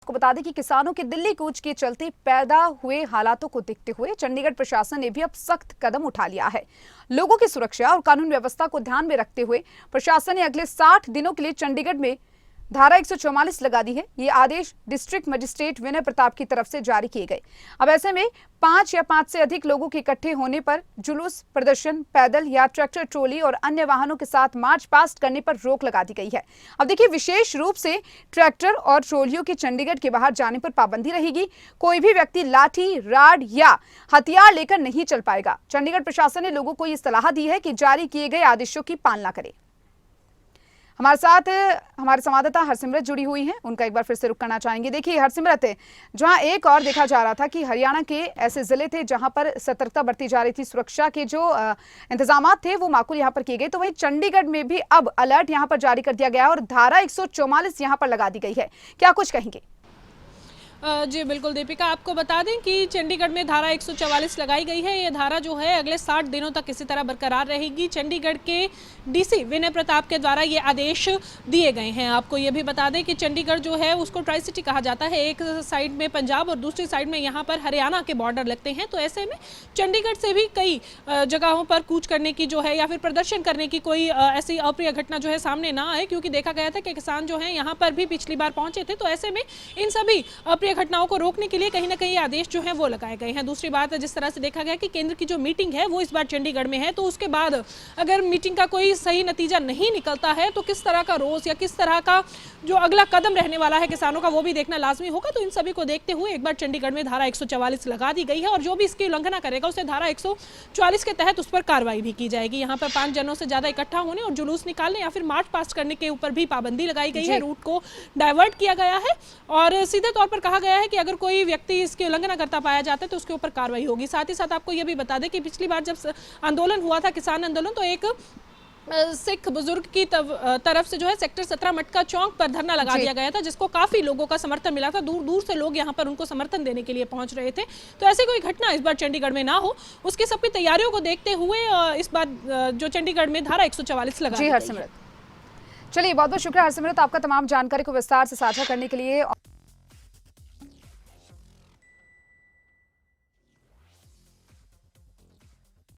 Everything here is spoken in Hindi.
आपको बता दें कि किसानों के दिल्ली कूच के चलते पैदा हुए हालातों को देखते हुए चंडीगढ़ प्रशासन ने भी अब सख्त कदम उठा लिया है। लोगों की सुरक्षा और कानून व्यवस्था को ध्यान में रखते हुए प्रशासन ने अगले 60 दिनों के लिए चंडीगढ़ में धारा 144 लगा दी है। ये आदेश डिस्ट्रिक्ट मजिस्ट्रेट विनय प्रताप की तरफ से जारी किए गए। अब ऐसे में 5 या 5 से अधिक लोगों के इकट्ठे होने पर जुलूस, प्रदर्शन, पैदल या ट्रैक्टर ट्रॉली और अन्य वाहनों के साथ मार्च पास्ट करने पर रोक लगा दी गई है। अब देखिए, विशेष रूप से ट्रैक्टर और ट्रॉलियों के चंडीगढ़ के बाहर जाने पर पाबंदी रहेगी। कोई भी व्यक्ति लाठी, राड या हथियार लेकर नहीं चल पाएगा। चंडीगढ़ प्रशासन ने लोगों को ये सलाह दी है कि जारी किए गए आदेशों की पालना करें। हमारे साथ हमारे संवाददाता हरसिमरत जुड़ी हुई हैं, उनका एक बार फिर से रुख करना चाहेंगे। देखिए हरसिमरत, जहां एक और देखा जा रहा था कि हरियाणा के ऐसे जिले थे जहां पर सतर्कता बरती जा रही थी, सुरक्षा के जो इंतजाम थे वो माकूल यहां पर किए गए, तो वहीं चंडीगढ़ में भी अब अलर्ट यहां पर जारी कर दिया गया है और धारा 144 यहां पर लगा दी गई है। क्या कुछ कहेंगे? जी बिल्कुल दीपिका, आपको बता दें कि चंडीगढ़ में धारा 144 लगाई गई है। ये धारा जो है अगले 60 दिनों तक इसी तरह बरकरार रहेगी। चंडीगढ़ के डीसी विनय प्रताप के द्वारा ये आदेश दिए गए हैं। आपको ये भी बता दें कि चंडीगढ़ जो है उसको ट्राई सिटी कहा जाता है। एक साइड में पंजाब और दूसरी साइड में यहाँ पर हरियाणा के बॉर्डर लगते हैं, तो ऐसे में चंडीगढ़ से भी कई जगहों पर कूच करने की जो है या फिर प्रदर्शन करने की कोई ऐसी अप्रिय घटना जो है सामने ना आए, क्योंकि देखा गया था कि किसान जो है यहाँ पर भी पिछली बार पहुंचे थे। तो ऐसे में इन सभी अप्रिय घटनाओं को रोकने के लिए कहीं ना कहीं आदेश जो है वो लगाए गए हैं। दूसरी बात, जिस तरह से देखा गया कि केंद्र की जो मीटिंग है वो इस बार चंडीगढ़ में है, तो उसके बाद अगर मीटिंग का कोई सही नतीजा नहीं निकलता है तो किस तरह का रोष या किस तरह का जो अगला कदम रहने वाला है किसानों का, वो भी देखना लाजमी होगा। तो इन सभी को देखते हुए एक बार चंडीगढ़ में धारा 144 लगा दी गई है और जो भी इसकी उल्लंघना करेगा उसे धारा 144 के तहत उस पर कार्रवाई भी की जाएगी। यहाँ पर 5 जनों से ज्यादा इकट्ठा होने और जुलूस निकालने या फिर मार्च पास्ट करने के ऊपर भी पाबंदी लगाई गई है। रूट को डाइवर्ट किया गया है और सीधे तौर पर कहा गया है कि अगर कोई व्यक्ति इसकी उल्लंघना करता पाया जाता है तो उसके ऊपर कार्रवाई होगी। साथ ही साथ आपको यह भी बता दें कि पिछली बार जब आंदोलन हुआ था, किसान आंदोलन, तो एक सिख बुजुर्ग की तरफ से जो है सेक्टर 17 मटका चौक पर धरना लगा दिया गया था, जिसको काफी लोगों का समर्थन मिला था। दूर दूर से लोग यहां पर उनको समर्थन देने के लिए पहुंच रहे थे। तो ऐसी कोई घटना इस बार चंडीगढ़ में ना हो, उसकी सबकी तैयारियों को देखते हुए इस बार जो चंडीगढ़ में धारा 144 लगा दी गई है। चलिए, बहुत बहुत शुक्रिया हरसिमरत, आपका तमाम जानकारी को विस्तार से साझा करने के लिए।